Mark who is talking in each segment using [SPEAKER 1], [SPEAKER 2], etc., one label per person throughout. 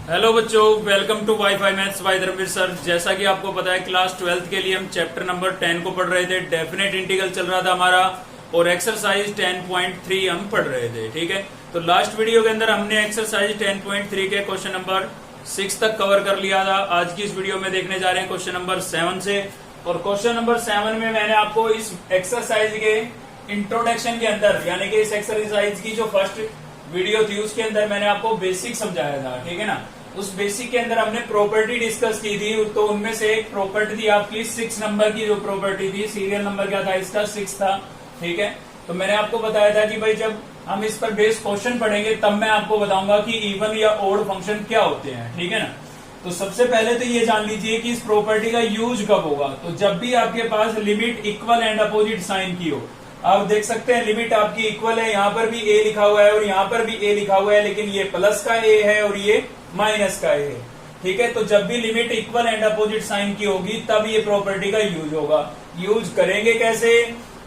[SPEAKER 1] Hello बच्चों, welcome to wifi maths by Dharmveer sir. जैसा कि आपको पता है क्लास 12th के लिए हम चैप्टर नंबर 10 को पढ़ रहे थे। डेफिनेट इंटीग्रल चल रहा था हमारा और एक्सरसाइज 10.3 हम पढ़ रहे थे। ठीक है, तो लास्ट वीडियो के अंदर हमने एक्सरसाइज 10.3 के क्वेश्चन नंबर 6 तक कवर कर लिया था। आज की इस वीडियो में देखने जा रहे हैं क्वेश्चन नंबर 7 से। और क्वेश्चन नंबर 7 में मैंने आपको इस एक्सरसाइज के इंट्रोडक्शन के अंदर, यानी कि इस एक्सरसाइज की जो फर्स्ट वीडियो थी उसके अंदर मैंने आपको बेसिक समझाया था। ठीक है ना, उस बेसिक के अंदर हमने प्रॉपर्टी डिस्कस की थी। तो उनमें से एक प्रॉपर्टी थी आपकी 6 नंबर की जो प्रॉपर्टी थी, सीरियल नंबर क्या था इसका 6 था। ठीक है, तो मैंने आपको बताया था कि भाई जब हम इस पर बेस क्वेश्चन पढ़ेंगे तब मैं आपको बताऊंगा कि इवन या ओड फंक्शन क्या होते हैं। ठीक है ना, तो सबसे पहले तो ये जान लीजिए कि इस प्रॉपर्टी का यूज कब होगा। तो जब भी आपके पास limit equal and opposite sign की हो। आप देख सकते हैं लिमिट आपकी इक्वल है, यहाँ पर भी ए लिखा हुआ है और यहाँ पर भी ए लिखा हुआ है, लेकिन ये प्लस का ए है और ये माइनस का ए है। ठीक है, तो जब भी limit equal and opposite sign की होगी तब ये प्रॉपर्टी का यूज होगा। यूज करेंगे कैसे?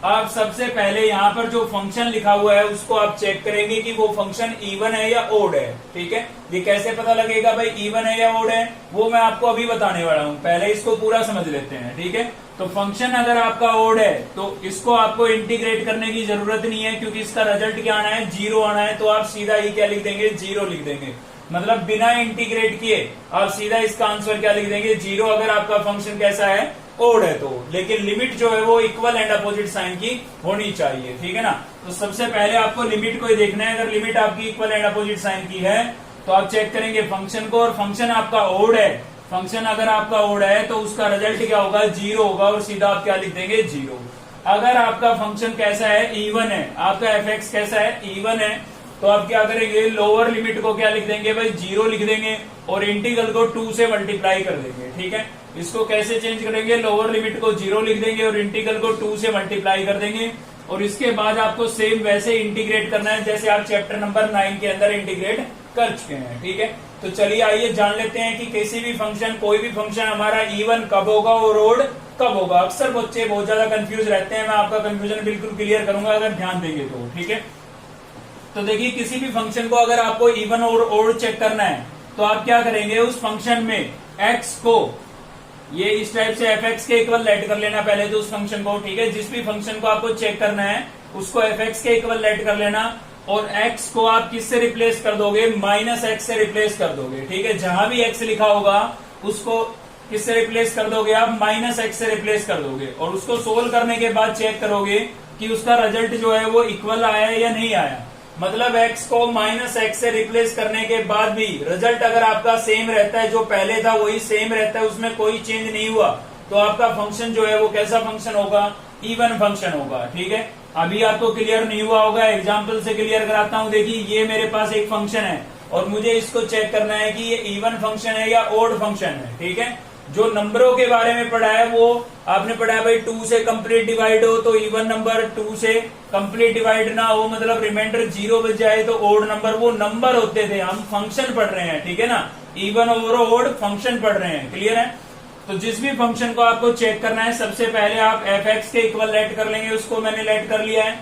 [SPEAKER 1] आप सबसे पहले यहाँ पर जो फंक्शन लिखा हुआ है उसको आप चेक करेंगे कि वो फंक्शन इवन है या ओड है। ठीक है, ये कैसे पता लगेगा भाई इवन है या ओड है, वो मैं आपको अभी बताने वाला हूँ। पहले इसको पूरा समझ लेते हैं। ठीक है, तो फंक्शन अगर आपका ओड है तो इसको आपको इंटीग्रेट करने की जरूरत नहीं है, क्योंकि इसका रिजल्ट क्या आना है, 0 आना है। तो आप सीधा ही क्या लिख देंगे, 0 लिख देंगे। मतलब बिना इंटीग्रेट किए आप सीधा इसका आंसर क्या लिख देंगे, 0, अगर आपका फंक्शन कैसा है, ओड है तो। लेकिन लिमिट जो है वो इक्वल एंड अपोजिट साइन की होनी चाहिए। ठीक है ना, तो सबसे पहले आपको लिमिट को ही देखना है। अगर लिमिट आपकी इक्वल एंड अपोजिट साइन की है तो आप चेक करेंगे फंक्शन को, और फंक्शन आपका ओड है। फंक्शन अगर आपका ओड है तो उसका रिजल्ट क्या होगा, 0 होगा, और सीधा आप क्या लिख देंगे, 0। अगर आपका फंक्शन कैसा है, इवन है, आपका एफ कैसा है, इवन है, तो आप क्या करेंगे, लोअर लिमिट को क्या लिख देंगे भाई, 0 लिख देंगे और इंटीग्रल को 2 से मल्टीप्लाई कर देंगे। ठीक है, इसको कैसे चेंज करेंगे, लोअर लिमिट को 0 लिख देंगे और इंटीग्रल को 2 से मल्टीप्लाई कर देंगे। और इसके बाद आपको सेम वैसे इंटीग्रेट करना है जैसे आप चैप्टर नंबर 9 के अंदर इंटीग्रेट कर चुके हैं। ठीक है, तो चलिए आइए जान लेते हैं कि किसी भी फंक्शन, कोई भी फंक्शन हमारा इवन कब होगा और ओड कब होगा। अक्सर बच्चे बहुत ज्यादा कंफ्यूज रहते हैं, मैं आपका कंफ्यूजन बिल्कुल क्लियर करूंगा अगर ध्यान देंगे तो। ठीक है, तो देखिए किसी भी फंक्शन को अगर आपको इवन और ओड चेक करना है तो आप क्या करेंगे, उस फंक्शन में एक्स को ये इस टाइप से एफ एक्स के इक्वल लेट कर लेना पहले तो उस फंक्शन को। ठीक है, जिस भी फंक्शन को आपको चेक करना है उसको एफ एक्स के इक्वल लेट कर लेना, और x को आप किससे रिप्लेस कर दोगे, माइनस एक्स से रिप्लेस कर दोगे। ठीक है, जहां भी x लिखा होगा उसको किससे रिप्लेस कर दोगे आप, माइनस एक्स से रिप्लेस कर दोगे। और उसको सोल्व करने के बाद चेक करोगे कि उसका रिजल्ट जो है वो इक्वल आया या नहीं आया। मतलब x को माइनस एक्स से रिप्लेस करने के बाद भी रिजल्ट अगर आपका सेम रहता है, जो पहले था वही सेम रहता है, उसमें कोई चेंज नहीं हुआ, तो आपका फंक्शन जो है वो कैसा फंक्शन होगा, इवन फंक्शन होगा। ठीक है, अभी आपको क्लियर नहीं हुआ होगा, एग्जाम्पल से क्लियर कराता हूं। देखिए ये मेरे पास एक फंक्शन है और मुझे इसको चेक करना है कि ये इवन फंक्शन है या ओड फंक्शन है। ठीक है, जो नंबरों के बारे में पढ़ा है वो आपने पढ़ा है भाई 2 से कंप्लीट डिवाइड हो तो इवन नंबर, 2 से कंप्लीट डिवाइड ना हो मतलब रिमाइंडर 0 बच जाए तो ओड नंबर। वो नंबर होते थे, हम फंक्शन पढ़ रहे हैं। ठीक है ना, इवन और ओड फंक्शन पढ़ रहे हैं। क्लियर है, तो जिस भी फंक्शन को आपको चेक करना है सबसे पहले आप एफ एक्स के इक्वल लेट कर लेंगे, उसको मैंने लेट कर लिया है।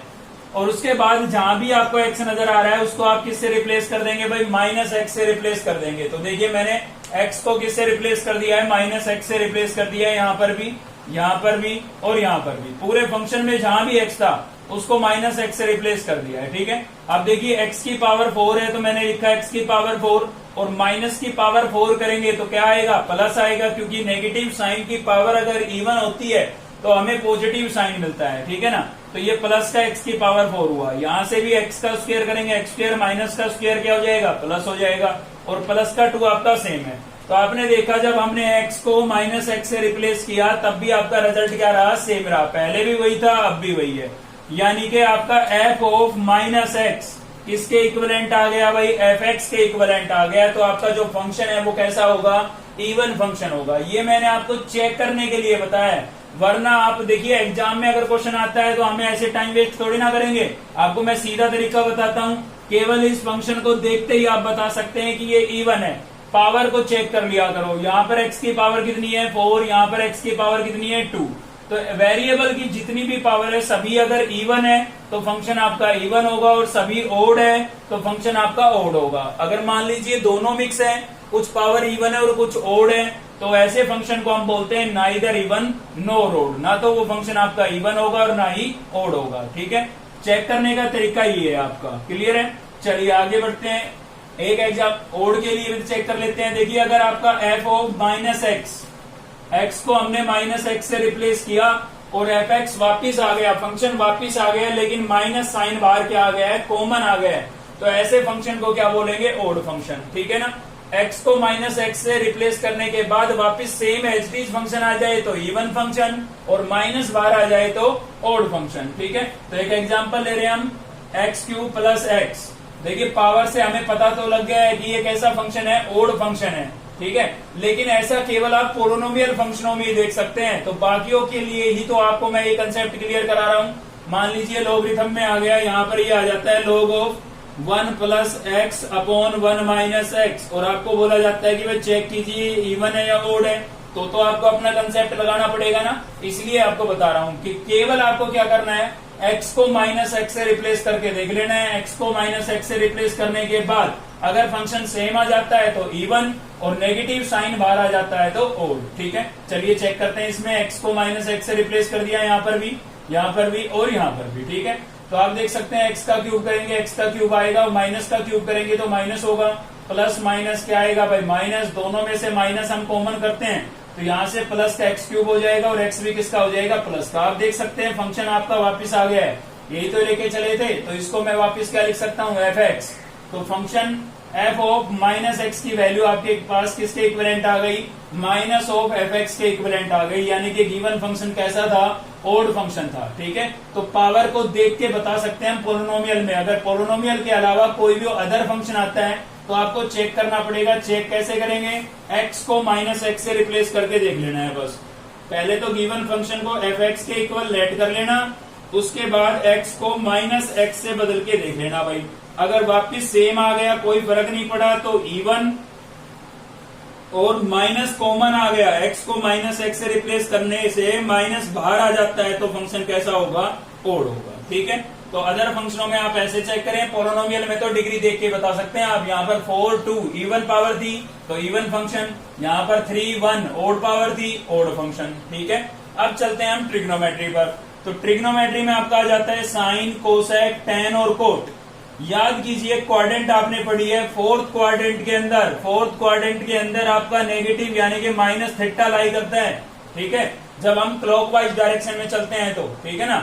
[SPEAKER 1] और उसके बाद जहां भी आपको एक्स नजर आ रहा है उसको आप किससे रिप्लेस कर देंगे भाई, माइनस एक्स से रिप्लेस कर देंगे। तो देखिए मैंने एक्स को किससे रिप्लेस कर दिया है, माइनस एक्स से रिप्लेस कर दिया है, यहाँ पर भी, यहाँ पर भी और यहाँ पर भी। पूरे फंक्शन में जहां भी एक्स था उसको माइनस एक्स से रिप्लेस कर दिया है। ठीक है, अब देखिए एक्स की पावर 4 है तो मैंने लिखा एक्स की पावर 4, और माइनस की पावर 4 करेंगे तो क्या आएगा, प्लस आएगा, क्योंकि नेगेटिव साइन की पावर अगर इवन होती है तो हमें पॉजिटिव साइन मिलता है। ठीक है ना, तो ये प्लस का एक्स की पावर 4 हुआ। यहां से भी एक्स का स्क्वायर करेंगे, एक्स स्क्वायर माइनस का स्क्वायर क्या हो जाएगा, प्लस हो जाएगा, और प्लस का 2 आपका सेम है। तो आपने देखा जब हमने x को माइनस एक्स से रिप्लेस किया तब भी आपका रिजल्ट क्या रहा, सेम रहा। पहले भी वही था, अब भी वही है, यानी कि आपका f ऑफ माइनस एक्स किसके इक्विवेलेंट आ गया भाई, एफ एक्स के इक्विवेलेंट आ गया। तो आपका जो फंक्शन है वो कैसा होगा, इवन फंक्शन होगा। ये मैंने आपको चेक करने के लिए बताया है, वरना आप देखिए एग्जाम में अगर क्वेश्चन आता है तो हमें ऐसे टाइम वेस्ट थोड़ी ना करेंगे। आपको मैं सीधा तरीका बताता हूँ, केवल इस फंक्शन को देखते ही आप बता सकते हैं कि ये इवन है। पावर को चेक कर लिया करो, यहाँ पर एक्स की पावर कितनी है, 4, यहाँ पर एक्स की पावर कितनी है, 2। तो वेरिएबल की जितनी भी पावर है सभी अगर इवन है तो फंक्शन आपका इवन होगा, और सभी ओड है तो फंक्शन आपका ओड होगा। अगर मान लीजिए दोनों मिक्स है कुछ पावर इवन है और कुछ ओड है, तो ऐसे फंक्शन को हम बोलते हैं नाइदर इवन नॉर ओड। ना तो वो फंक्शन आपका इवन होगा और ना ही ओड होगा। ठीक है, चेक करने का तरीका ये है आपका। क्लियर है, चलिए आगे बढ़ते हैं। एक एग्जाम्पल ओड के लिए भी चेक कर लेते हैं। देखिए अगर आपका एफ ऑफ माइनस एक्स को हमने माइनस एक्स से रिप्लेस किया और एफ एक्स वापिस आ गया, फंक्शन वापिस आ गया, लेकिन माइनस साइन बाहर क्या आ गया है, कॉमन आ गया है, तो ऐसे फंक्शन को क्या बोलेंगे, ओड फंक्शन। ठीक है ना, एक्स को माइनस एक्स से रिप्लेस करने के बाद वापिस सेम एज इट फंक्शन आ जाए तो इवन फंक्शन, और माइनस बाहर आ जाए तो ओड फंक्शन। ठीक है, तो एक एग्जांपल ले रहे हैं हम, एक्स क्यूब प्लस एक्स। देखिए पावर से हमें पता तो लग गया है कि ये कैसा फंक्शन है, ओड फंक्शन है। ठीक है, लेकिन ऐसा केवल आप पोलिनोमियल फंक्शनों में ही देख सकते हैं, तो बाकियों के लिए ही तो आपको मैं ये कंसेप्ट क्लियर करा रहा हूं। मान लीजिए लॉगरिथम में आ गया, यहाँ पर ये आ जाता है log of 1 plus x upon 1 minus x, और आपको बोला जाता है कि भाई चेक कीजिए इवन है या ओड है, तो आपको अपना कंसेप्ट लगाना पड़ेगा ना। इसलिए आपको बता रहा हूं कि केवल आपको क्या करना है, एक्स को माइनस एक्स से रिप्लेस करके देख लेना है। एक्स को माइनस एक्स से रिप्लेस करने के बाद अगर फंक्शन सेम आ जाता है तो इवन, और नेगेटिव साइन बाहर आ जाता है तो ओड। ठीक है, चलिए चेक करते हैं। इसमें एक्स को माइनस एक्स से रिप्लेस कर दिया, यहाँ पर भी, यहाँ पर भी और यहाँ पर भी। ठीक है, तो आप देख सकते हैं एक्स का क्यूब करेंगे, एक्स का क्यूब आएगा, माइनस का क्यूब करेंगे तो माइनस होगा, प्लस माइनस क्या आएगा भाई, माइनस। दोनों में से माइनस हम कॉमन करते हैं तो यहाँ से प्लस का एक्स क्यूब हो जाएगा और एक्स भी किसका हो जाएगा, प्लस का। आप देख सकते हैं फंक्शन आपका वापिस आ गया है, यही तो लेके चले थे, तो इसको मैं वापिस क्या लिख सकता हूँ, एफ एक्स। तो function F of minus x की वैल्यू आपके पास किसके इक्विवेलेंट आ गई, माइनस ऑफ एफ एक्स के इक्विवेलेंट आ गई, यानी कि गिवन फंक्शन कैसा था, ओड फंक्शन था। ठीक है, तो पावर को देख के बता सकते हैं हम पोलिनोमियल में। अगर पोलिनोमियल के अलावा कोई भी अदर फंक्शन आता है तो आपको चेक करना पड़ेगा। चेक कैसे करेंगे, एक्स को माइनस एक्स से रिप्लेस करके देख लेना है बस। पहले तो गिवन फंक्शन को एफ एक्स के इक्वल लेट कर लेना, उसके बाद एक्स को माइनस एक्स से बदल के देख लेना भाई। अगर वापिस सेम आ गया, कोई फर्क नहीं पड़ा, तो इवन और माइनस कॉमन आ गया, एक्स को माइनस एक्स से रिप्लेस करने से माइनस बाहर आ जाता है तो फंक्शन कैसा होगा, ओड होगा। ठीक है, तो अदर फंक्शनों में आप ऐसे चेक करें, पोलिनोमियल में तो डिग्री देख के बता सकते हैं आप। यहाँ पर 4 2 इवन पावर थी तो इवन फंक्शन, यहाँ पर 3 1 ओड पावर थी, ओड फंक्शन। ठीक है, अब चलते हैं हम ट्रिग्नोमेट्री पर। तो ट्रिग्नोमेट्री में आपका आ जाता है साइन, कोसेक, टेन और कोट। याद कीजिए क्वाड्रेंट आपने पढ़ी है, फोर्थ क्वाड्रेंट के अंदर आपका नेगेटिव यानी कि माइनस थीटा लाई करता है। ठीक है, जब हम क्लॉकवाइज डायरेक्शन में चलते हैं तो, ठीक है ना,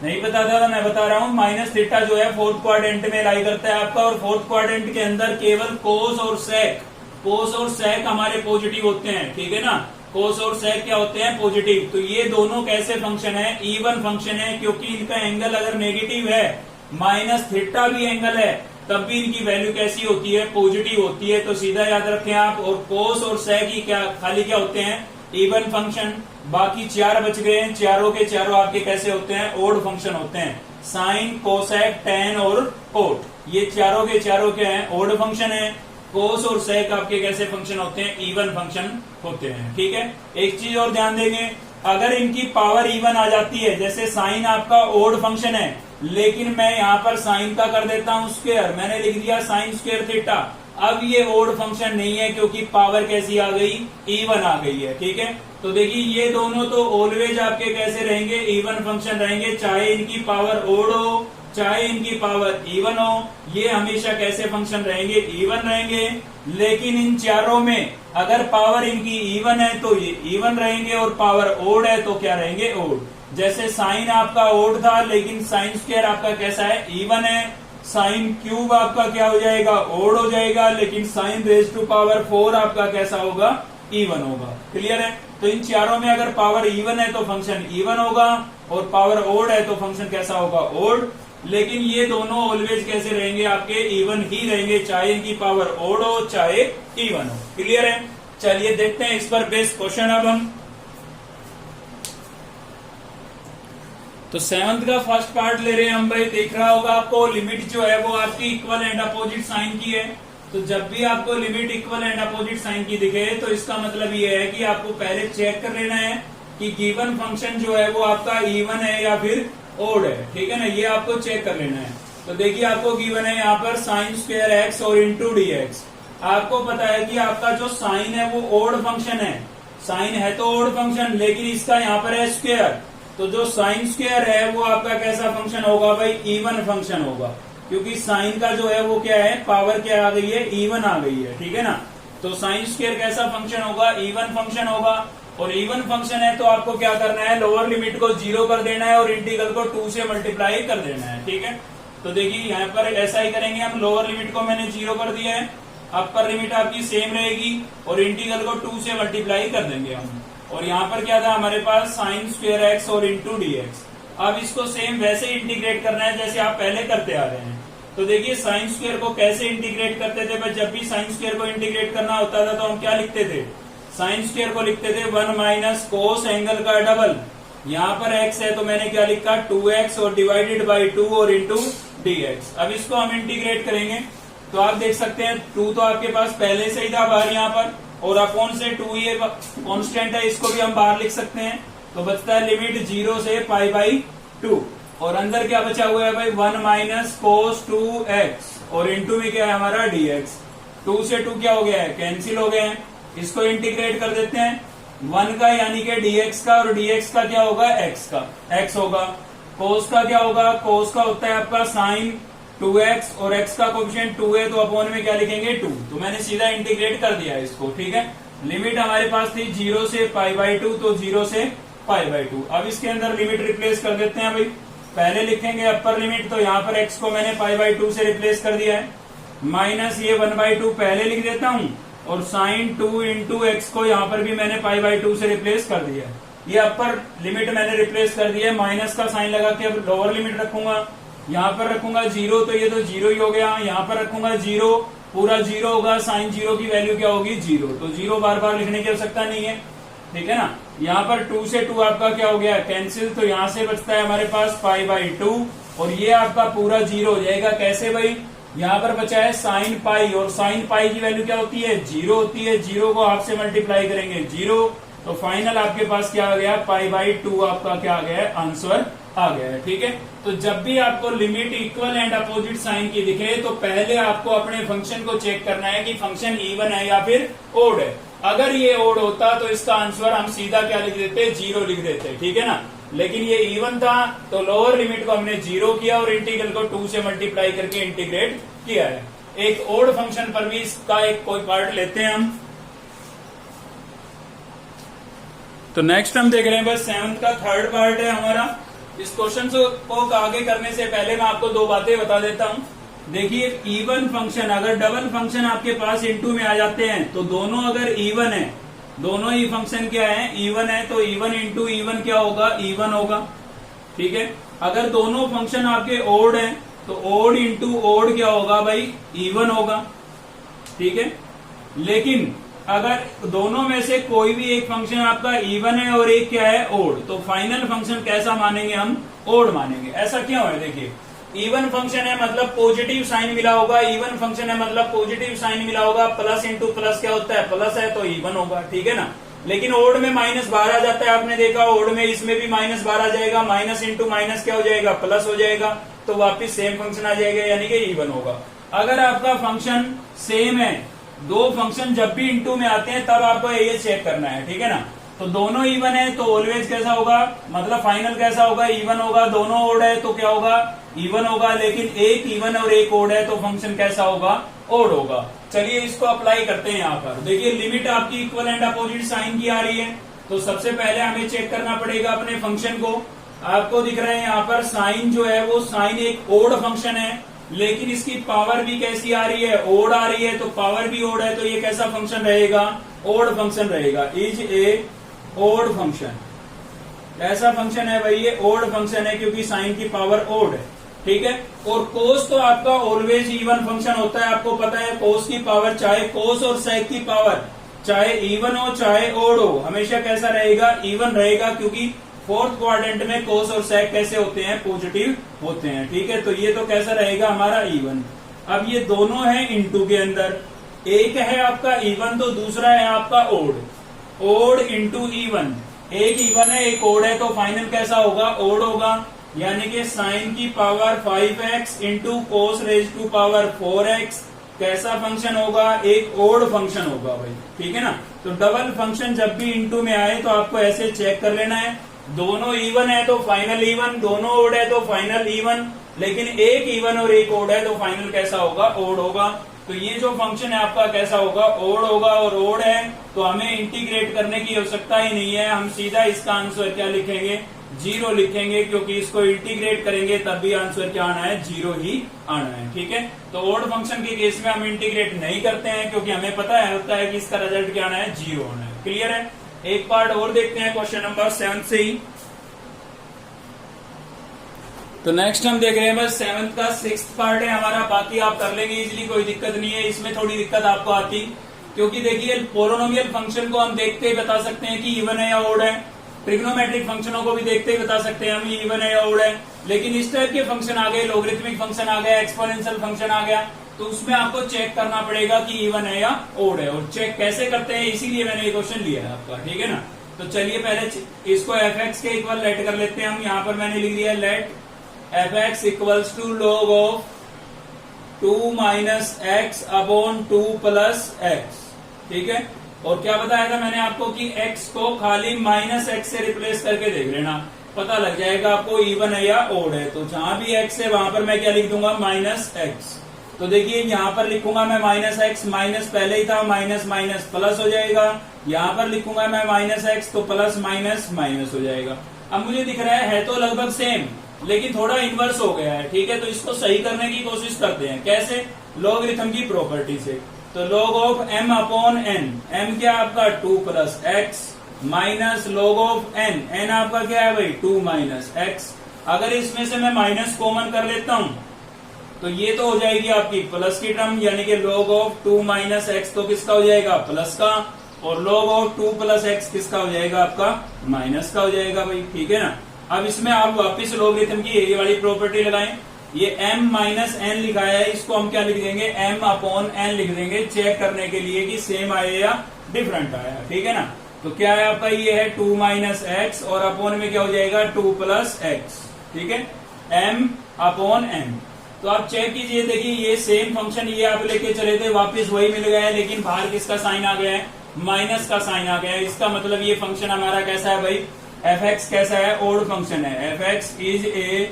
[SPEAKER 1] नहीं पता था तो मैं बता रहा हूं, माइनस थीटा जो है फोर्थ क्वाड्रेंट में लाई करता है आपका, और फोर्थ क्वाड्रेंट के अंदर केवल कोस और सेक हमारे पॉजिटिव होते हैं। ठीक है ना, कोस और सेक क्या होते हैं, पॉजिटिव। तो ये दोनों कैसे फंक्शन है, इवन फंक्शन है, क्योंकि इनका एंगल अगर नेगेटिव है, माइनस थीटा भी एंगल है, तब भी इनकी वैल्यू कैसी होती है, पॉजिटिव होती है। तो सीधा याद रखें आप। और कोस और सेक ही क्या खाली क्या होते हैं, इवन फंक्शन। बाकी 4 बच गए हैं, चारों के चारों आपके कैसे होते हैं, ओड फंक्शन होते हैं। साइन, कोसेक, टेन और कोट, ये चारों के चारों क्या है, ओड फंक्शन है। कोस और सेक आपके कैसे फंक्शन होते हैं, इवन फंक्शन होते हैं। ठीक है, एक चीज और ध्यान देंगे, अगर इनकी पावर इवन आ जाती है, जैसे साइन आपका ओड फंक्शन है, लेकिन मैं यहाँ पर साइन का कर देता हूँ स्क्वायर, मैंने लिख दिया साइन स्क्वायर थीटा, अब ये ओड फंक्शन नहीं है क्योंकि पावर कैसी आ गई, इवन आ गई है। ठीक है, तो देखिए ये दोनों तो ऑलवेज आपके कैसे रहेंगे, इवन फंक्शन रहेंगे, चाहे इनकी पावर ओड हो चाहे इनकी पावर इवन हो, ये हमेशा कैसे फंक्शन रहेंगे, इवन रहेंगे। लेकिन इन चारों में अगर पावर इनकी इवन है तो ये इवन रहेंगे, और पावर ओड है तो क्या रहेंगे, ओड। जैसे साइन आपका ओड था, लेकिन साइन स्क्वायर आपका कैसा है, इवन है। साइन क्यूब आपका क्या हो जाएगा, ओड हो जाएगा, लेकिन साइन रेज टू पावर 4 आपका कैसा होगा, इवन होगा। क्लियर है, तो इन चारों में अगर पावर इवन है तो फंक्शन इवन होगा, और पावर ओड है तो फंक्शन कैसा होगा, ओड। लेकिन ये दोनों ऑलवेज कैसे रहेंगे, आपके इवन ही रहेंगे, चाहे इनकी पावर ओड हो चाहे इवन हो। क्लियर है, चलिए देखते हैं इस पर बेस्ड क्वेश्चन। अब हम तो 7th का फर्स्ट पार्ट ले रहे हैं हम भाई। देख रहा होगा आपको, लिमिट जो है वो आपकी इक्वल एंड अपोजिट साइन की है। तो जब भी आपको limit equal and opposite sign की दिखे तो इसका मतलब ये है कि आपको पहले चेक कर लेना है कि गिवन फंक्शन जो है वो आपका इवन है या फिर ओड है। ठीक है ना, ये आपको चेक कर लेना है। तो देखिए आपको गिवन है यहाँ पर साइन स्क्वायर एक्स और इंटू डी एक्स। आपको पता है कि आपका जो साइन है वो ओड फंक्शन है, साइन है तो ओड फंक्शन, लेकिन इसका यहाँ पर है स्क्वायर, तो जो साइन स्क्वायर है वो आपका कैसा फंक्शन होगा भाई, इवन फंक्शन होगा, क्योंकि साइन का जो है वो क्या है, पावर क्या आ गई है, इवन आ गई है, ठीक है ना। तो साइन स्क्वायर कैसा फंक्शन होगा, इवन फंक्शन होगा, और इवन फंक्शन है तो आपको क्या करना है, लोअर लिमिट को 0 कर देना है और इंटीग्रल को 2 से मल्टीप्लाई कर देना है, ठीक है। तो देखिए यहाँ पर ऐसा ही करेंगे हम, लोअर लिमिट को मैंने 0 कर दिया है, अपर लिमिट आपकी सेम रहेगी और इंटीग्रल को 2 से मल्टीप्लाई कर देंगे हम, और यहाँ पर क्या था हमारे पास, साइन स्क्वायर एक्स और इंटू डी एक्स। अब इसको सेम वैसे इंटीग्रेट करना है जैसे आप पहले करते आ रहे हैं। तो देखिए साइन स्क्वायर को कैसे इंटीग्रेट करते थे भाई, जब भी साइन स्क्वायर को इंटीग्रेट करना होता था तो हम क्या लिखते थे, साइन स्क्वायर को लिखते थे 1 माइनस कोस एंगल का डबल, यहाँ पर x है तो मैंने क्या लिखा 2x और डिवाइडेड बाई 2 और इंटू dx। अब इसको हम इंटीग्रेट करेंगे तो आप देख सकते हैं 2 तो आपके पास पहले से ही था बाहर यहाँ पर, और अपॉन से 2 ये कांस्टेंट है, इसको भी हम बाहर लिख सकते हैं, तो बचता है लिमिट 0 से पाई बाई 2, और अंदर क्या बचा हुआ है भाई 1 माइनस कोस 2x और इंटू में क्या है हमारा dx। 2 से 2 क्या हो गया है, कैंसिल हो गए हैं, इसको इंटीग्रेट कर देते हैं, 1 का यानी कि dx का, और dx का क्या होगा, x का, x होगा, कोस का क्या होगा, कोस का होता है आपका साइन 2x और x का कोएफिशिएंट 2 है तो अपॉन में क्या लिखेंगे 2, तो मैंने सीधा इंटीग्रेट कर दिया इसको, ठीक है। लिमिट हमारे पास थी 0 से पाई बाई 2, तो 0 से पाई बाई 2। अब इसके अंदर लिमिट रिप्लेस कर देते हैं भाई, पहले लिखेंगे अपर लिमिट, तो यहाँ पर x को मैंने पाई बाई 2 से रिप्लेस कर दिया है, माइनस ये 1/2 पहले लिख देता हूँ, और साइन 2 इंटू एक्स को यहाँ पर भी मैंने पाई बाई 2 से रिप्लेस कर दिया है। ये अपर लिमिट मैंने रिप्लेस कर दिया है, माइनस का साइन लगा के अब लोअर लिमिट रखूंगा, यहाँ पर रखूंगा 0 तो ये तो 0 ही हो गया, यहाँ पर रखूंगा 0, पूरा 0 होगा, साइन 0 की वैल्यू क्या होगी 0, तो 0 बार बार लिखने की आवश्यकता नहीं है, ठीक है ना। यहाँ पर 2 से 2 आपका क्या हो गया, कैंसिल, तो यहाँ से बचता है हमारे पास पाई बाई 2, और ये आपका पूरा 0 हो जाएगा, कैसे भाई, यहाँ पर बचा है साइन पाई, और साइन पाई की वैल्यू क्या होती है 0 होती है, 0 को हाफ से मल्टीप्लाई करेंगे 0, तो फाइनल आपके पास क्या आ गया, पाई बाई 2 आपका क्या आ गया है, आंसर आ गया है, ठीक है। तो जब भी आपको limit equal and opposite sign की दिखे तो पहले आपको अपने फंक्शन को चेक करना है कि फंक्शन इवन है या फिर ओड है। अगर ये ओड होता तो इसका आंसर हम सीधा क्या लिख देते, 0 लिख देते, ठीक है ना। लेकिन ये इवन था तो लोअर लिमिट को हमने 0 किया और इंटीग्रल को 2 से मल्टीप्लाई करके इंटीग्रेट किया है। एक ओड फंक्शन पर भी इसका एक कोई पार्ट लेते हैं हम। तो नेक्स्ट हम देख रहे हैं बस 7th का थर्ड पार्ट है हमारा। इस क्वेश्चन को आगे करने से पहले मैं आपको 2 बातें बता देता हूं। देखिए इवन फंक्शन, अगर डबल फंक्शन आपके पास इनटू में आ जाते हैं तो दोनों अगर इवन है, दोनों ही फंक्शन क्या है, इवन है, तो इवन इंटू इवन क्या होगा, इवन होगा, ठीक है। अगर दोनों फंक्शन आपके ओड हैं तो ओड इंटू ओड क्या होगा भाई, इवन होगा, ठीक है। लेकिन अगर दोनों में से कोई भी एक फंक्शन आपका इवन है और एक क्या है ओड, तो फाइनल फंक्शन कैसा मानेंगे हम, ओड मानेंगे। ऐसा क्यों है, देखिए इवन फंक्शन है मतलब पॉजिटिव साइन मिला होगा, इवन फंक्शन है मतलब पॉजिटिव साइन मिला होगा, प्लस इंटू प्लस क्या होता है, प्लस है तो इवन होगा, ठीक है ना। लेकिन ओड में माइनस बाहर आ जाता है, आपने देखा ओड में, इसमें भी माइनस बाहर आ जाएगा, माइनस इंटू माइनस क्या हो जाएगा, प्लस हो जाएगा, तो वापिस सेम फंक्शन आ जाएगा, यानी कि इवन होगा। अगर आपका फंक्शन सेम है, 2 फंक्शन जब भी इंटू में आते हैं तब आपको ये चेक करना है, ठीक है ना। तो दोनों इवन है तो ऑलवेज कैसा होगा, मतलब फाइनल कैसा होगा, इवन होगा। दोनों ओड है तो क्या होगा, इवन होगा। लेकिन एक इवन और एक ओड है तो फंक्शन कैसा होगा, ओड होगा। चलिए इसको अप्लाई करते हैं यहाँ पर। देखिए लिमिट आपकी इक्वल एंड अपोजिट साइन की आ रही है, तो सबसे पहले हमें चेक करना पड़ेगा अपने फंक्शन को। आपको दिख रहा है यहाँ पर साइन जो है वो साइन एक ओड फंक्शन है, लेकिन इसकी पावर भी कैसी आ रही है, ओड आ रही है, तो पावर भी ओड है, तो ये कैसा फंक्शन रहेगा, ओड फंक्शन रहेगा। इज ए ओड फंक्शन, ऐसा फंक्शन है भाई, ये ओड फंक्शन है क्योंकि साइन की पावर ओड है, ठीक है। और कोस तो आपका ऑलवेज इवन फंक्शन होता है, आपको पता है कोस की पावर, चाहे कोस और सेक की पावर चाहे इवन हो चाहे ओड हो, हमेशा कैसा रहेगा, इवन रहेगा, क्योंकि 4th क्वाड्रेंट में कोस और सेक कैसे होते हैं, पॉजिटिव होते हैं, ठीक है। तो ये तो कैसा रहेगा हमारा, इवन। अब ये दोनों है इनटू के अंदर, एक है आपका इवन तो दूसरा है आपका ओड, ओड इंटू इवन। एक इवन है एक ओड है तो फाइनल कैसा होगा, ओड होगा, यानी कि साइन की power 5x into cos raise to power 4x कैसा फंक्शन होगा, एक ओड फंक्शन होगा भाई, ठीक है ना। तो डबल फंक्शन जब भी इनटू में आए तो आपको ऐसे चेक कर लेना है, दोनों इवन है तो फाइनल इवन, दोनों ओड है तो फाइनल इवन, लेकिन एक इवन और एक ओड है तो फाइनल कैसा होगा, ओड होगा। तो ये जो फंक्शन है आपका कैसा होगा, ओड होगा, और ओड है तो हमें इंटीग्रेट करने की आवश्यकता ही नहीं है, हम सीधा इसका आंसर क्या लिखेंगे, 0 लिखेंगे, क्योंकि इसको इंटीग्रेट करेंगे तब भी आंसर क्या आना है, 0 ही आना है, ठीक है। तो ओड फंक्शन के केस में हम इंटीग्रेट नहीं करते हैं, क्योंकि हमें पता है कि इसका रिजल्ट क्या आना है, 0 आना है। क्लियर है। एक पार्ट और देखते हैं क्वेश्चन नंबर 7 से ही। तो नेक्स्ट हम देख रहे हैं बस 7th का 6th पार्ट है हमारा, बाकी आप कर लेंगे इजिली, कोई दिक्कत नहीं है। इसमें थोड़ी दिक्कत आपको आती, क्योंकि देखिए पोलिनोमियल फंक्शन को हम देखते ही बता सकते हैं कि इवन है या ओड है, ट्रिग्नोमेट्रिक फंक्शनों को भी देखते ही बता सकते हैं हम ये इवन है या ओड है, लेकिन इस टाइप के फंक्शन आ गए, लोगरिथमिक फंक्शन आ गया, एक्सपोनेंशियल फंक्शन आ गया, तो उसमें आपको चेक करना पड़ेगा कि इवन है या ओड है, और चेक कैसे करते हैं इसीलिए मैंने ये क्वेश्चन लिया है आपका, ठीक है ना। तो चलिए पहले इसको fx के इक्वल लेट कर लेते हैं हम। यहाँ पर मैंने लिख दिया let fx equals to log of 2 minus x upon 2 plus x, ठीक है। और क्या बताया था मैंने आपको कि x को खाली माइनस एक्स से रिप्लेस करके देख लेना, पता लग जाएगा आपको इवन है या ओड है। तो जहां भी x है वहां पर मैं क्या लिख दूंगा, माइनस एक्स। तो देखिए यहाँ पर लिखूंगा मैं माइनस एक्स, माइनस पहले ही था, माइनस माइनस प्लस हो जाएगा। यहाँ पर लिखूंगा मैं माइनस एक्स, तो प्लस माइनस माइनस हो जाएगा। अब मुझे दिख रहा है तो लगभग सेम, लेकिन थोड़ा इन्वर्स हो गया है, ठीक है। तो इसको सही करने की कोशिश करते हैं, कैसे, लॉगरिथम की प्रॉपर्टी से। तो log of m upon n, m क्या आपका 2 plus x, minus log of n, n आपका क्या है भाई 2 माइनस एक्स। अगर इसमें से मैं माइनस कॉमन कर लेता हूं तो ये तो हो जाएगी आपकी प्लस की टर्म, यानी कि log ऑफ 2 माइनस एक्स तो किसका हो जाएगा, प्लस का, और log ऑफ 2 प्लस एक्स किसका हो जाएगा, आपका माइनस का हो जाएगा भाई, ठीक है ना। अब इसमें आप वापिस लॉगरिथम की ये वाली प्रॉपर्टी लगाएं, ये m माइनस एन लिखा है, इसको हम क्या लिख देंगे, m अपॉन एन लिख देंगे, चेक करने के लिए कि सेम आया या डिफरेंट आया, ठीक है ना। तो क्या है आपका, ये है 2 माइनस एक्स, और अपॉन में क्या हो जाएगा 2 प्लस एक्स, ठीक है, m अपॉन एन। तो आप चेक कीजिए, देखिए ये सेम फंक्शन ये आप लेके चले थे, वापस वही मिल गया है, लेकिन बाहर किसका साइन आ गया है, माइनस का साइन आ गया है। इसका मतलब ये फंक्शन हमारा कैसा है भाई, fx कैसा है, ओड फंक्शन है, fx is a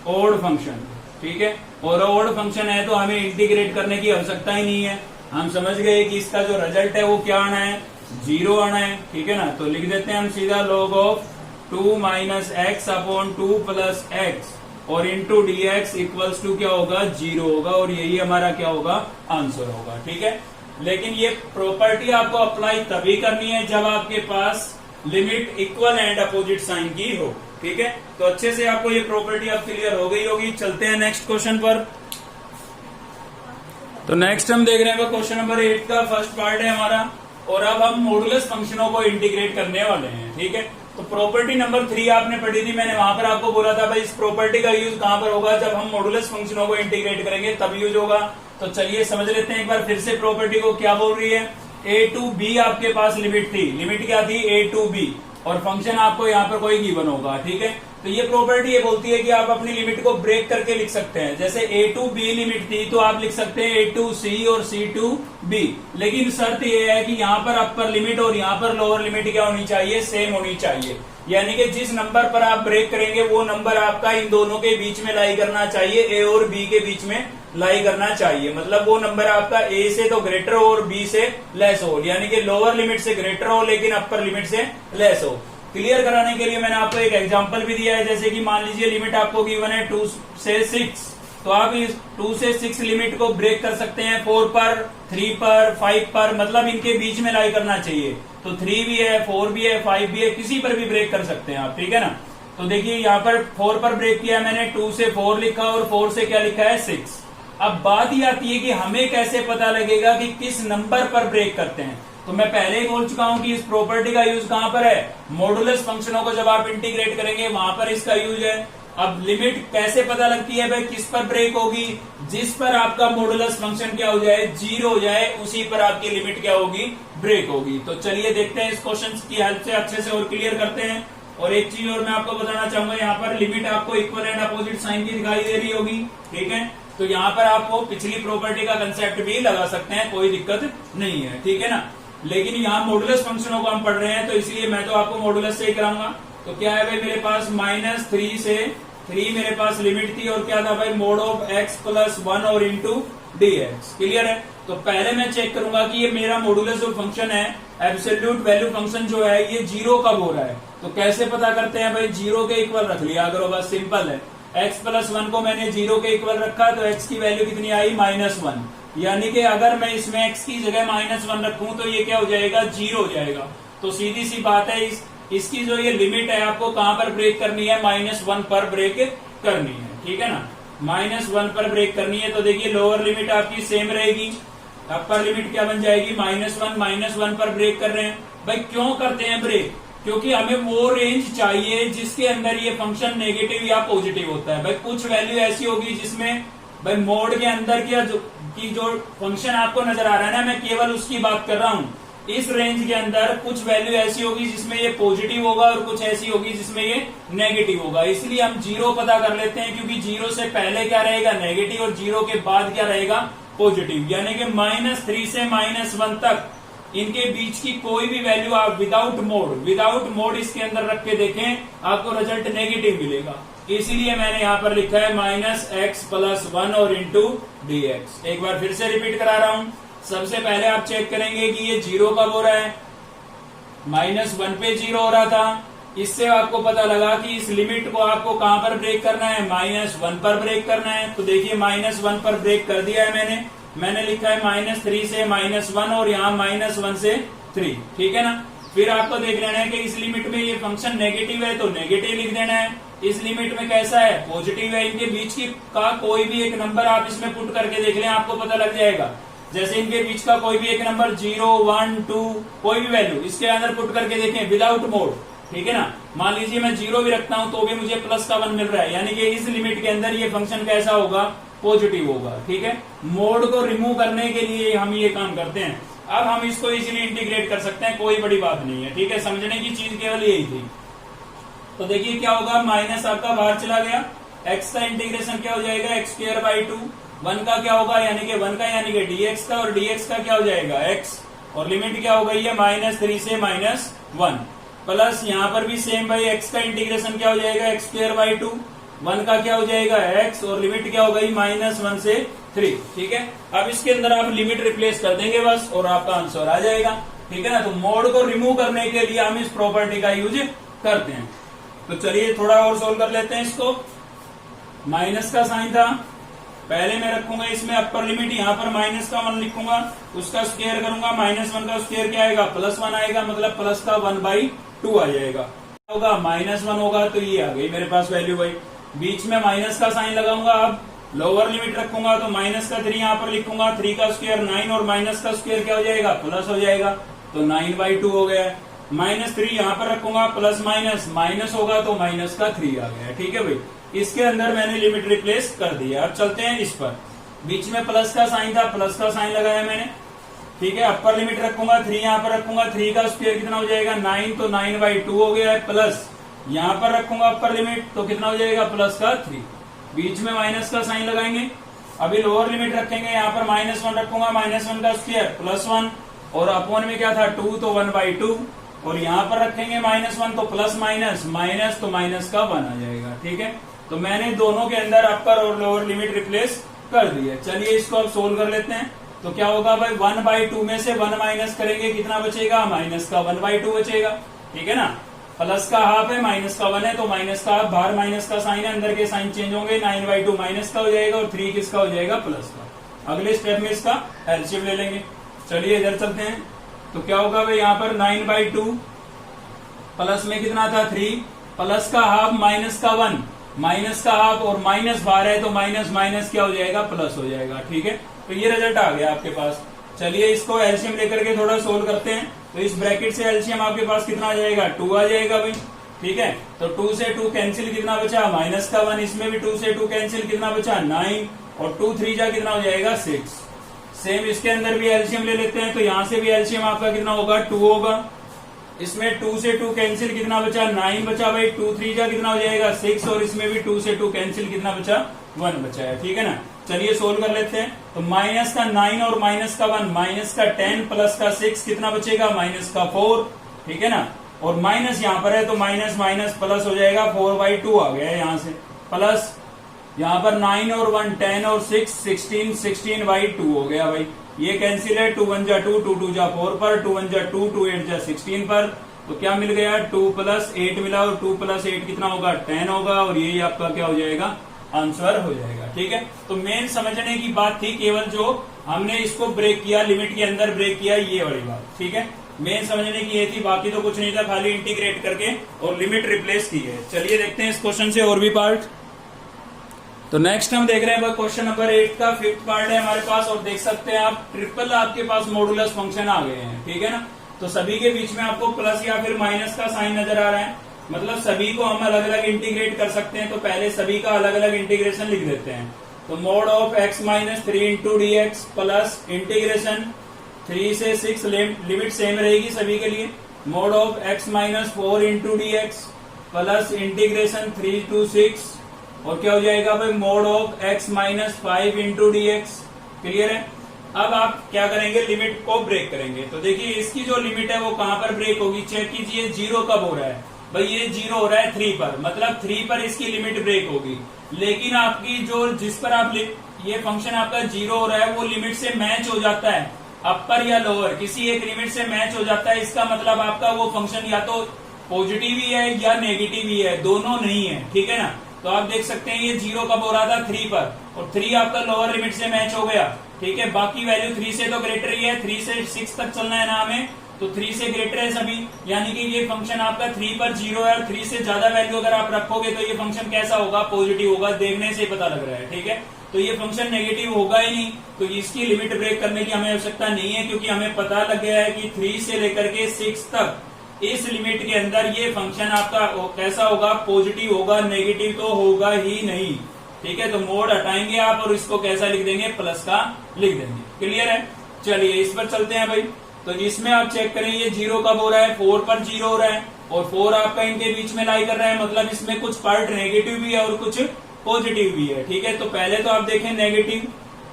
[SPEAKER 1] odd function, ठीक है। और ओड फंक्शन है तो हमें इंटीग्रेट करने की आवश्यकता ही नहीं है, हम समझ गए कि इसका जो रिजल्ट है वो क्या आना है, 0 आना है, ठीक है ना। तो लिख देते हैं हम सीधा log of 2 minus x upon 2 plus x, और into d x equals to क्या होगा, 0 होगा, और यही हमारा क्या होगा, आंसर होगा, ठीक है। लेकिन ये प्रॉपर्टी आपको अप्लाई तभी करनी है जब आपके पास limit equal and opposite sign की हो, ठीक है। तो अच्छे से आपको ये प्रॉपर्टी अब क्लियर हो गई होगी। चलते हैं नेक्स्ट क्वेश्चन पर। तो नेक्स्ट हम देख रहे हैं क्वेश्चन नंबर 8 का फर्स्ट पार्ट है हमारा, और अब हम मॉडुलस फंक्शनों को इंटीग्रेट करने वाले हैं, ठीक है। तो प्रॉपर्टी नंबर 3 आपने पढ़ी थी, मैंने वहां पर आपको बोला था भाई इस प्रॉपर्टी का यूज कहां पर होगा, जब हम मॉडुलस फंक्शनों को इंटीग्रेट करेंगे तब यूज होगा। तो चलिए समझ लेते हैं एक बार फिर से प्रॉपर्टी को, क्या बोल रही है, a टू b आपके पास लिमिट थी, लिमिट क्या थी, a टू b, और फंक्शन आपको यहाँ पर कोई गिवन होगा, ठीक है। तो ये प्रॉपर्टी ये बोलती है कि आप अपनी लिमिट को ब्रेक करके लिख सकते हैं, जैसे a टू b लिमिट थी तो आप लिख सकते हैं a टू c और c टू b, लेकिन शर्त ये है कि यहाँ पर अपर लिमिट और यहाँ पर लोअर लिमिट क्या होनी चाहिए, सेम होनी चाहिए। यानी कि जिस नंबर पर आप ब्रेक करेंगे वो नंबर आपका इन दोनों के बीच में लाई करना चाहिए, a और b के बीच में लाई करना चाहिए, मतलब वो नंबर आपका a से तो ग्रेटर हो और b से लेस हो, यानी कि लोअर लिमिट से ग्रेटर हो लेकिन अपर लिमिट से लेस हो। क्लियर कराने के लिए मैंने आपको एक एग्जांपल भी दिया है, जैसे कि मान लीजिए लिमिट आपको गिवन है 2 से 6, तो आप इस 2 से 6 लिमिट को ब्रेक कर सकते हैं 4 पर, 3 पर, 5 पर, मतलब इनके बीच में लाई करना चाहिए। तो 3 भी है, 4 भी है, 5 भी है, किसी पर भी ब्रेक कर सकते हैं आप, ठीक है ना। तो देखिए यहाँ पर 4 पर ब्रेक किया मैंने, 2 से 4 लिखा और 4 से क्या लिखा है 6। अब बात ये आती है कि हमें कैसे पता लगेगा कि किस नंबर पर ब्रेक करते हैं। तो मैं पहले ही बोल चुका हूं कि इस प्रॉपर्टी का यूज कहां पर है, मॉडुलस फंक्शनों को जब आप इंटीग्रेट करेंगे वहां पर इसका यूज है। अब लिमिट कैसे पता लगती है भाई, किस पर ब्रेक होगी, जिस पर आपका मॉडुलस फंक्शन क्या हो जाए, 0 हो जाए, उसी पर आपकी लिमिट क्या होगी, ब्रेक होगी। तो चलिए देखते हैं इस क्वेश्चन की हेल्प से अच्छे से और क्लियर करते हैं। और एक चीज और मैं आपको बताना चाहूंगा, यहाँ पर लिमिट आपको इक्वल एंड अपोजिट साइन की दिखाई दे रही होगी, ठीक है। तो यहाँ पर आप वो पिछली प्रॉपर्टी का कंसेप्ट भी लगा सकते हैं, कोई दिक्कत नहीं है, ठीक है ना। लेकिन यहाँ मॉडुलस फंक्शनों को हम पढ़ रहे हैं, तो इसलिए मैं तो आपको मॉडुलस से ही कराऊंगा। तो क्या है भाई, मेरे पास -3 से 3 मेरे पास लिमिट थी, और क्या था भाई, मोड ऑफ x प्लस 1 और इंटू dx। क्लियर है। तो पहले मैं चेक करूंगा कि ये मेरा मॉडुलस जो फंक्शन है, एब्सोल्यूट वैल्यू फंक्शन जो है, ये 0 कब हो रहा है। तो कैसे पता करते हैं भाई, 0 के इक्वल रख लिया करो, बस सिंपल है। x प्लस 1 को मैंने 0 के इक्वल रखा, तो x की वैल्यू कितनी आई, -1। यानी कि अगर मैं इसमें x की जगह -1 रखूं तो ये क्या हो जाएगा, 0 हो जाएगा। तो सीधी सी बात है, इसकी जो ये लिमिट है आपको कहां पर ब्रेक करनी है, -1 पर ब्रेक करनी है, ठीक है ना। -1 पर ब्रेक करनी है। तो देखिए लोअर लिमिट आपकी सेम रहेगी, अपर लिमिट क्या बन जाएगी, -1 पर ब्रेक कर रहे हैं। भाई क्यों करते हैं ब्रेक, क्योंकि हमें वो रेंज चाहिए जिसके अंदर ये फंक्शन नेगेटिव या पॉजिटिव होता है। भाई कुछ वैल्यू ऐसी होगी जिसमें भाई मोड के अंदर जो फंक्शन आपको नजर आ रहा है ना, मैं केवल उसकी बात कर रहा हूं। इस रेंज के अंदर कुछ वैल्यू ऐसी होगी जिसमें ये पॉजिटिव होगा, और कुछ ऐसी होगी जिसमें ये नेगेटिव होगा। इसलिए हम 0 पता कर लेते हैं, क्योंकि 0 से पहले क्या रहेगा, नेगेटिव, और 0 के बाद क्या रहेगा, पॉजिटिव। यानी कि -3 से -1 तक इनके बीच की कोई भी वैल्यू आप विदाउट मोड इसके अंदर रख के देखें, आपको रिजल्ट नेगेटिव मिलेगा। इसीलिए मैंने यहाँ पर लिखा है -x प्लस 1 और इंटू dx। एक बार फिर से रिपीट करा रहा हूं। सबसे पहले आप चेक करेंगे कि ये 0 कब हो रहा है, -1 पे 0 हो रहा था। इससे आपको पता लगा कि इस लिमिट को आपको कहां पर ब्रेक करना है, -1 पर ब्रेक करना है। तो देखिए -1 पर ब्रेक कर दिया है मैंने लिखा है -3 से -1 और यहाँ -1 से 3, ठीक है ना। फिर आपको देख लेना है कि इस लिमिट में ये फंक्शन नेगेटिव है, तो नेगेटिव लिख देना है। इस लिमिट में कैसा है, पॉजिटिव है। इनके बीच की का कोई भी एक नंबर आप इसमें पुट करके देख लें, आपको पता लग जाएगा। जैसे इनके बीच का कोई भी एक नंबर 0, 1, 2 कोई भी वैल्यू इसके अंदर पुट करके देखें विदाउट मोड, ठीक है ना। मान लीजिए मैं 0 भी रखता हूं तो भी मुझे प्लस का 1 मिल रहा है, यानी कि इस लिमिट के अंदर ये फंक्शन कैसा होगा, पॉजिटिव होगा, ठीक है। मोड को रिमूव करने के लिए हम ये काम करते हैं। अब हम इसको इजीली इंटीग्रेट कर सकते हैं, कोई बड़ी बात नहीं है, ठीक है। समझने की चीज केवल यही थी। तो देखिए क्या होगा, माइनस आपका बाहर चला गया, x का इंटीग्रेशन क्या हो जाएगा, x²/2। 1 का क्या होगा, यानी कि 1 का यानी कि dx का, और dx का क्या हो जाएगा, x, और लिमिट क्या हो गई है -3 से -1। प्लस यहाँ पर भी सेम भाई, x का इंटीग्रेशन क्या हो जाएगा, x²/2। 1 का क्या हो जाएगा, x, और लिमिट क्या हो गई -1 से 3, ठीक है। अब इसके अंदर आप लिमिट रिप्लेस कर देंगे बस, और आपका आंसर आ जाएगा, ठीक है ना। तो मोड को रिमूव करने के लिए हम इस प्रॉपर्टी का यूज करते हैं। तो चलिए थोड़ा और सोल्व कर लेते हैं इसको। माइनस का साइन था, पहले मैं रखूंगा इसमें अपर लिमिट, यहाँ पर -1 लिखूंगा, उसका स्क्वायर करूंगा, -1 का स्क्वायर क्या आएगा, +1 आएगा, मतलब प्लस का 1/2 आ जाएगा। होगा -1 होगा, तो ये आ गई मेरे पास वैल्यू भाई। बीच में माइनस का साइन लगाऊंगा, अब लोअर लिमिट रखूंगा तो -3 यहाँ पर लिखूंगा, 3 का स्क्वायर 9, और माइनस का स्क्वायर क्या हो जाएगा, प्लस हो जाएगा, तो 9/2 हो गया। -3 यहाँ पर रखूंगा, प्लस माइनस होगा तो माइनस का 3 आ गया, ठीक है भाई। इसके अंदर मैंने लिमिट रिप्लेस कर दिया। अब चलते हैं इस पर, बीच में प्लस का साइन था, प्लस का साइन लगाया मैंने, ठीक है। अपर लिमिट रखूंगा, 3 यहाँ पर रखूंगा, 3 का स्क्वायर कितना हो जाएगा, 9, तो 9/2 हो गया है। प्लस यहाँ पर रखूंगा अपर लिमिट, तो कितना हो जाएगा, प्लस का 3। बीच में माइनस का साइन लगाएंगे। अभी लोअर लिमिट रखेंगे, यहाँ पर -1 रखूंगा, -1 का स्क्वायर +1, और अपॉन में क्या था 2, तो 1/2, और यहाँ पर रखेंगे -1 तो प्लस माइनस तो माइनस का 1 आ जाएगा, ठीक है। तो मैंने दोनों के अंदर अपर और लोअर लिमिट रिप्लेस कर दी है। चलिए इसको अब सोल्व कर लेते हैं। तो क्या होगा भाई, 1/2 में से 1 माइनस करेंगे, कितना बचेगा, माइनस का 1/2 बचेगा, ठीक है ना। प्लस का हाफ है, माइनस का 1 है, तो माइनस का हाफ, बाहर माइनस का साइन है, अंदर के साइन चेंज होंगे, 9/2 माइनस का हो जाएगा, और 3 किसका हो जाएगा, प्लस का। अगले स्टेप में इसका एलसीएम ले लेंगे। चलिए इधर चलते हैं। तो क्या होगा भाई, यहाँ पर 9/2 प्लस में कितना था 3, प्लस का हाफ माइनस का 1, माइनस का हाफ, और माइनस बाहर है तो माइनस क्या हो जाएगा, प्लस हो जाएगा, ठीक है। तो ये रिजल्ट आ गया आपके पास। चलिए इसको एलसीएम लेकर के थोड़ा सोल्व करते हैं। तो इस ब्रैकेट से एलसीएम आपके पास कितना आ जाएगा, 2 आ जाएगा भाई, ठीक है। तो 2 से 2 कैंसिल, कितना बचा, -1, इसमें भी 2 से 2 कैंसिल, कितना बचा 9, और 2 3 जा कितना हो जाएगा 6। सेम इसके अंदर भी एलसीएम ले लेते हैं। तो यहाँ से भी एलसीएम आपका कितना होगा, 2 होगा। इसमें 2 से 2 कैंसिल, कितना बचा 9 बचा भाई, 2 3 जा कितना हो जाएगा 6, और इसमें भी 2 से 2 कैंसिल, कितना बचा 1 बचा है, ठीक है ना। चलिए सोल्व कर लेते हैं। तो माइनस का 9 और माइनस का 1, माइनस का 10 प्लस का 6 कितना बचेगा, माइनस का 4, ठीक है ना। और माइनस यहाँ पर है तो माइनस माइनस प्लस हो जाएगा, 4/2 आ गया यहाँ से, प्लस यहाँ पर 9 और 1 10 और 6 16 16/2 हो गया भाई। ये कैंसिल है, 2 1 जा 2 2 2 जा 4 पर, 2 1 जा 2 2 8 जा 16 पर, तो क्या मिल गया, 2 + 8 मिला, और 2 + 8 कितना होगा, 10 होगा, और यही आपका क्या हो जाएगा, आंसर हो जाएगा। ठीक है, तो मेन समझने की बात थी केवल जो हमने इसको ब्रेक किया, लिमिट के अंदर ब्रेक किया, ये वाली बात। ठीक है, मेन समझने की ये थी, बाकी तो कुछ नहीं था, खाली इंटीग्रेट करके और लिमिट रिप्लेस की है। चलिए देखते हैं इस क्वेश्चन से और भी पार्ट। तो नेक्स्ट हम देख रहे हैं क्वेश्चन नंबर 8 का 5th पार्ट है हमारे पास, और देख सकते हैं आप ट्रिपल आपके पास मॉडुलस फंक्शन आ गए हैं। ठीक है ना, तो सभी के बीच में आपको प्लस या फिर माइनस का साइन नजर आ रहा है, मतलब सभी को हम अलग अलग इंटीग्रेट कर सकते हैं। तो पहले सभी का अलग अलग इंटीग्रेशन लिख देते हैं। तो mod of x - 3 × dx plus integration 3 से 6, लिमिट सेम रहेगी सभी के लिए, mod of x - 4 × dx plus integration 3 to 6, और क्या हो जाएगा भाई, mod of x - 5 × dx। Clear है। अब आप क्या करेंगे, लिमिट को ब्रेक करेंगे। तो देखिए इसकी जो लिमिट है वो कहां पर ब्रेक होगी, चेक कीजिए। 0 कब हो रहा है भाई, ये 0 हो रहा है 3 पर, मतलब 3 पर इसकी लिमिट ब्रेक होगी। लेकिन आपकी जो जिस पर आप ये फंक्शन आपका 0 हो रहा है वो लिमिट से मैच हो जाता है, अपर या लोअर किसी एक लिमिट से मैच हो जाता है। इसका मतलब आपका वो फंक्शन या तो पॉजिटिव ही है या नेगेटिव ही है, दोनों नहीं है। ठीक है ना, तो आप देख सकते हैं ये 0 कब हो रहा था, 3 पर, और 3 आपका लोअर लिमिट से मैच हो गया। ठीक है, बाकी वैल्यू 3 से तो ग्रेटर ही है, 3 से 6 तक चलना है ना हमें, तो 3 से ग्रेटर है सभी, यानी कि ये फंक्शन आपका 3 पर 0 है, और 3 से ज्यादा वैल्यू अगर आप रखोगे तो ये फंक्शन कैसा होगा, पॉजिटिव होगा, देखने से पता लग रहा है। ठीक है, तो ये फंक्शन नेगेटिव होगा ही नहीं, तो इसकी लिमिट ब्रेक करने की हमें आवश्यकता नहीं है, क्योंकि हमें पता लग गया है कि 3 से लेकर के 6 तक इस लिमिट के अंदर ये फंक्शन आपका कैसा होगा, पॉजिटिव होगा, नेगेटिव तो होगा ही नहीं। ठीक है, तो मोड हटाएंगे आप और इसको कैसा लिख देंगे, प्लस का लिख देंगे। क्लियर है। चलिए इस पर चलते हैं भाई। तो इसमें आप चेक करें ये 0 कब हो रहा है, 4 पर 0 हो रहा है, और 4 आपका इनके बीच में लाई कर रहा है, मतलब इसमें कुछ पार्ट नेगेटिव भी है और कुछ पॉजिटिव भी है। ठीक है, तो पहले तो आप देखें नेगेटिव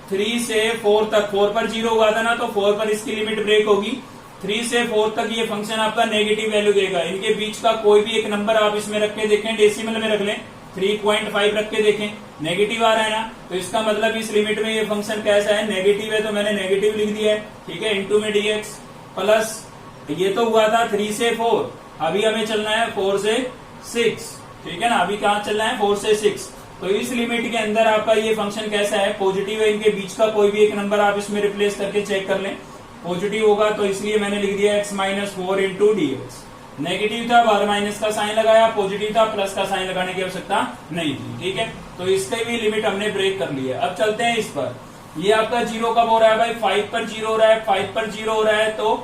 [SPEAKER 1] 3 से 4 तक, 4 पर 0 हुआ था ना, तो 4 पर इसकी लिमिट ब्रेक होगी। 3 से 4 तक ये फंक्शन आपका नेगेटिव वैल्यू देगा। इनके बीच का कोई भी एक नंबर आप इसमें रख के देखें, डेसिमल में रख लें, 3.5 रख के देखें, नेगेटिव आ रहा है ना, तो इसका मतलब इस लिमिट में ये फंक्शन कैसा है, नेगेटिव है, तो मैंने नेगेटिव लिख दिया है। ठीक है, इंटू में dx प्लस ये तो हुआ था 3 से 4, अभी हमें चलना है 4 से 6। ठीक है ना, अभी कहाँ चलना है, 4 से 6। तो इस लिमिट के अंदर आपका ये फंक्शन कैसा है, पॉजिटिव है। इनके बीच का कोई भी एक नंबर आप इसमें रिप्लेस करके चेक कर लें, पॉजिटिव होगा, तो इसलिए मैंने लिख दिया x - 4 × dx। नेगेटिव था, बाहर माइनस का साइन लगाया, पॉजिटिव था, प्लस का साइन लगाने की आवश्यकता नहीं थी। ठीक है, तो इसकी भी लिमिट हमने ब्रेक कर ली है। अब चलते हैं इस पर। ये आपका 0 कब हो रहा है भाई, 5 पर 0 हो रहा है, 5 पर 0 हो रहा है, तो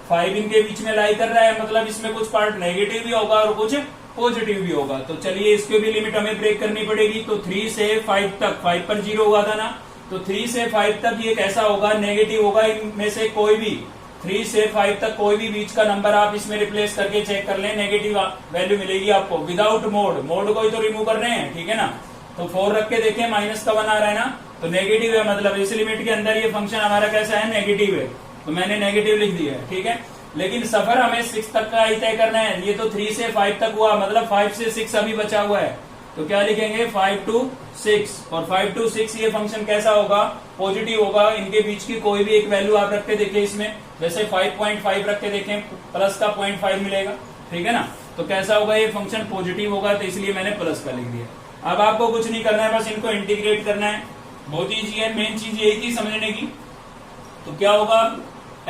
[SPEAKER 1] 5 इनके बीच में लाई कर रहा है, मतलब इसमें कुछ पार्ट नेगेटिव भी होगा और कुछ पॉजिटिव भी होगा। तो चलिए इसकी भी लिमिट हमें ब्रेक करनी पड़ेगी। तो 3 से 5 तक, 5 पर 0 हुआ था ना, तो 3 से 5 तक ये कैसा होगा, नेगेटिव होगा। इनमें से कोई भी 3 से 5 तक कोई भी बीच का नंबर आप इसमें रिप्लेस करके चेक कर लें, नेगेटिव वैल्यू मिलेगी आपको, विदाउट मोड। मोड को ही तो रिमूव कर रहे हैं। ठीक है ना, तो 4 रख के देखें, माइनस का 1 आ रहा है ना, तो नेगेटिव है, मतलब इस लिमिट के अंदर ये फंक्शन हमारा कैसा है, नेगेटिव है, तो मैंने नेगेटिव लिख दिया है। ठीक है, लेकिन सफर हमें 6 तक का ही तय करना है। ये तो 3 से 5 तक हुआ, मतलब 5 से 6 अभी बचा हुआ है, तो क्या लिखेंगे, 5 to 6, और 5 to 6 ये फंक्शन कैसा होगा, पॉजिटिव होगा। इनके बीच की कोई भी एक वैल्यू आप रख के देखिए, इसमें जैसे 5.5 रख के देखें, प्लस का 0.5 मिलेगा। ठीक है ना, तो कैसा होगा, ये फंक्शन पॉजिटिव होगा, तो इसलिए मैंने प्लस का लिख दिया। अब आपको कुछ नहीं करना है, बस इनको इंटीग्रेट करना है, बहुत ईजी है। मेन चीज यही थी समझने की। तो क्या होगा,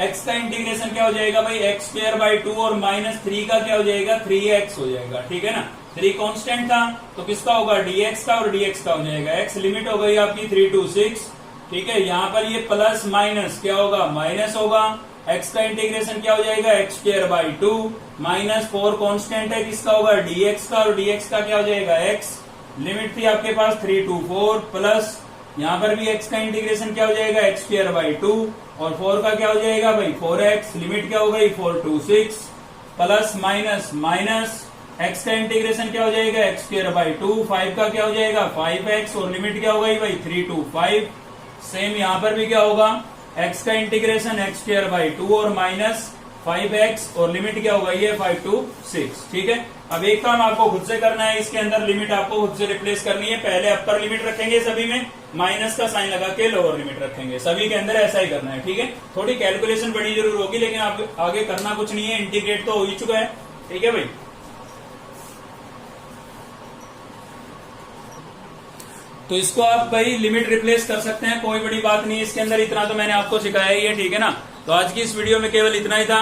[SPEAKER 1] x का इंटीग्रेशन क्या हो जाएगा भाई, x²/2, और -3 का क्या हो जाएगा, 3x हो जाएगा। ठीक है ना, 3 कांस्टेंट था, तो किसका होगा, dx का, और dx का हो जाएगा। x लिमिट हो गई आपकी 3 to 6। ठीक है, यहाँ पर ये प्लस माइनस क्या होगा, माइनस होगा। x का इंटीग्रेशन क्या हो जाएगा, x²/2, -4 कांस्टेंट है, किसका होगा, dx का, और dx का क्या हो जाएगा, x लिमिट थी आपके पास 3 to 4, प्लस यहाँ पर भी x का इंटीग्रेशन क्या हो जाएगा, x²/2, और 4 का क्या हो जाएगा भाई, 4x, लिमिट क्या हो गई 4 to 6, plus minus minus, x का इंटीग्रेशन क्या हो जाएगा एक्स स्क्वायर बाई 2, 5 का क्या हो जाएगा 5x और लिमिट क्या होगा भाई 3 to 5। सेम यहां पर भी क्या होगा x का इंटीग्रेशन एक्स स्क्वायर बाई 2 और माइनस 5x और लिमिट क्या होगा ये 5 to 6। ठीक है, अब एक काम आपको खुद से करना है, इसके अंदर लिमिट आपको खुद से रिप्लेस करनी है। पहले अपर लिमिट रखेंगे सभी में, माइनस का साइन लगा के लोअर लिमिट रखेंगे, सभी के अंदर ऐसा ही करना है। ठीक है, थोड़ी कैलकुलेशन बड़ी जरूर होगी, लेकिन आप आगे करना कुछ नहीं है, इंटीग्रेट तो हो ही चुका है। ठीक है भाई, तो इसको आप भाई लिमिट रिप्लेस कर सकते हैं, कोई बड़ी बात नहीं इसके अंदर, इतना तो मैंने आपको सिखाया ही है। ठीक है ना, तो आज की इस वीडियो में केवल इतना ही था।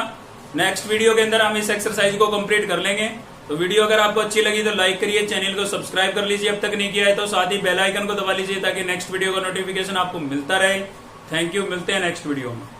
[SPEAKER 1] नेक्स्ट वीडियो के अंदर हम इस एक्सरसाइज को कंप्लीट कर लेंगे। तो वीडियो अगर आपको अच्छी लगी तो लाइक करिए, चैनल को सब्सक्राइब कर लीजिए अब तक नहीं किया है तो, साथ ही बेल आइकन को दबा लीजिए ताकि नेक्स्ट वीडियो का नोटिफिकेशन आपको मिलता रहे। थैंक यू, मिलते हैं नेक्स्ट वीडियो में।